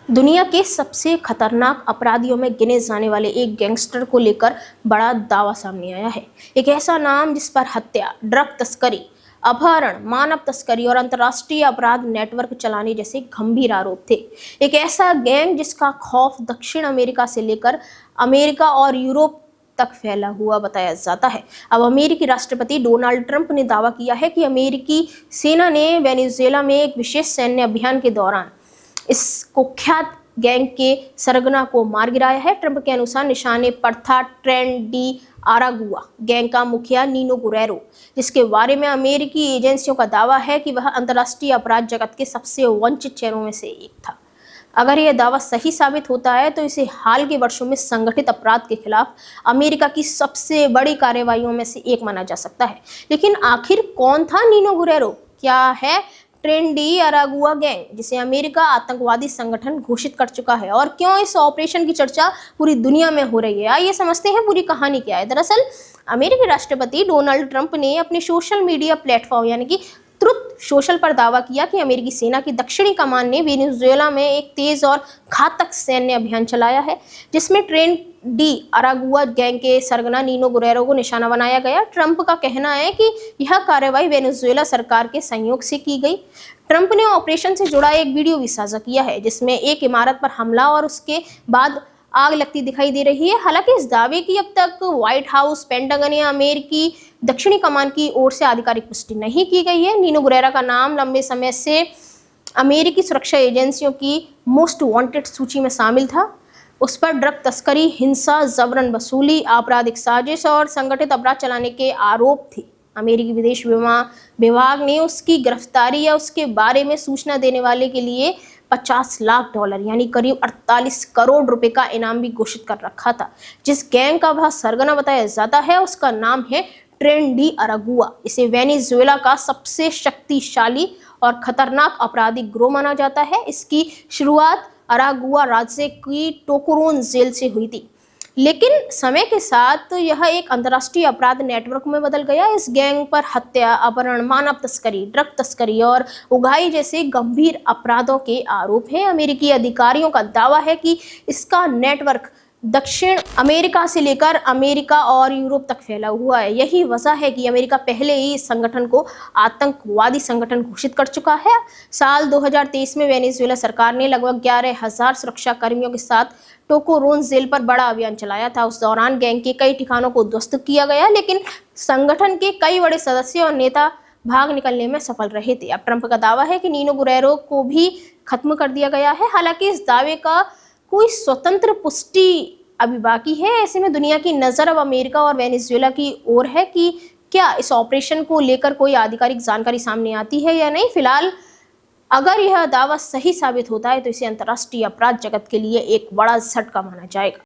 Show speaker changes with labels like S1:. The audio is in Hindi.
S1: दुनिया के सबसे खतरनाक अपराधियों में गिने जाने वाले एक गैंगस्टर को लेकर बड़ा दावा सामने आया है। एक ऐसा नाम जिस पर हत्या, ड्रग तस्करी, अपहरण, मानव तस्करी और अंतर्राष्ट्रीय अपराध नेटवर्क चलाने जैसे गंभीर आरोप थे। एक ऐसा गैंग जिसका खौफ दक्षिण अमेरिका से लेकर अमेरिका और यूरोप तक फैला हुआ बताया जाता है। अब अमेरिकी राष्ट्रपति डोनाल्ड ट्रंप ने दावा किया है कि अमेरिकी सेना ने वेनेजुएला में एक विशेष सैन्य अभियान के दौरान इस कुख्यात गैंग के सरगना को मार गिराया है। ट्रंप के अनुसार निशाने पर था ट्रेन डी अरागुआ गैंग का मुखिया नीनो गुरेरो, जिसके बारे में अमेरिकी एजेंसियों का दावा है कि वह अंतर्राष्ट्रीय अपराध जगत के सबसे वंचित चेहरों में से एक था। अगर यह दावा सही साबित होता है तो इसे हाल के वर्षों में संगठित अपराध के खिलाफ अमेरिका की सबसे बड़ी कार्रवाइयों में से एक माना जा सकता है। लेकिन आखिर कौन था नीनो गुरेरो? क्या है ट्रेन डी अरागुआ गैंग, जिसे अमेरिका आतंकवादी संगठन घोषित कर चुका है, और क्यों इस ऑपरेशन की चर्चा पूरी दुनिया में हो रही है? आइए समझते हैं पूरी कहानी क्या है। दरअसल अमेरिकी राष्ट्रपति डोनाल्ड ट्रंप ने अपने सोशल मीडिया प्लेटफॉर्म यानी कि ट्रुथ सोशल पर दावा किया कि अमेरिकी सेना की दक्षिणी कमान ने वेनेजुएला में एक तेज और घातक सैन्य अभियान चलाया है, जिसमें ट्रेन डी अरागुआ गैंग के सरगना नीनो गुरेरो को निशाना बनाया गया। ट्रंप का कहना है कि यह कार्रवाई वेनेजुएला सरकार के सहयोग से की गई। ट्रंप ने ऑपरेशन से जुड़ा एक वीडियो भी साझा किया है, जिसमें एक इमारत पर हमला और उसके बाद आग लगती दिखाई दे रही है। हालांकि इस दावे की अब तक व्हाइट हाउस, पेंटागन या अमेरिकी दक्षिणी कमान की ओर से आधिकारिक पुष्टि नहीं की गई है। नीनो गुरेरो का नाम लंबे समय से अमेरिकी सुरक्षा एजेंसियों की मोस्ट वांटेड सूची में शामिल था। उस पर ड्रग तस्करी, हिंसा, जबरन वसूली, आपराधिक साजिश और संगठित अपराध चलाने के आरोप थे। अमेरिकी विदेश विभाग ने उसकी गिरफ्तारी या उसके बारे में सूचना देने वाले के लिए $50 लाख यानी करीब 48 करोड़ रुपए का इनाम भी घोषित कर रखा था। जिस गैंग का वह सरगना बताया जाता है उसका नाम है ट्रेन डी अरागुआ। इसे वेनेजुएला का सबसे शक्तिशाली और खतरनाक आपराधिक गिरोह माना जाता है। इसकी शुरुआत अरागुआ राज्य की टोकोरोन जेल से हुई थी, लेकिन समय के साथ यह एक अंतर्राष्ट्रीय अपराध नेटवर्क में बदल गया। इस गैंग पर हत्या, अपहरण, मानव तस्करी, ड्रग तस्करी और उगाही जैसे गंभीर अपराधों के आरोप हैं। अमेरिकी अधिकारियों का दावा है कि इसका नेटवर्क दक्षिण अमेरिका से लेकर अमेरिका और यूरोप तक फैला हुआ है। यही वजह है कि अमेरिका पहले ही इस संगठन को आतंकवादी संगठन घोषित कर चुका है। साल 2023 में वेनेजुएला सरकार ने लगभग 11,000 सुरक्षा कर्मियों के साथ टोकोरोन जेल पर बड़ा अभियान चलाया था। उस दौरान गैंग के कई ठिकानों को ध्वस्त किया गया, लेकिन संगठन के कई बड़े सदस्य और नेता भाग निकलने में सफल रहे थे। अब ट्रंप का दावा है कि नीनो गुरेरो को भी खत्म कर दिया गया है। हालांकि इस दावे का कोई स्वतंत्र पुष्टि अभी बाकी है। ऐसे में दुनिया की नजर अब अमेरिका और वेनेजुएला की ओर है कि क्या इस ऑपरेशन को लेकर कोई आधिकारिक जानकारी सामने आती है या नहीं। फिलहाल अगर यह दावा सही साबित होता है तो इसे अंतर्राष्ट्रीय अपराध जगत के लिए एक बड़ा झटका माना जाएगा।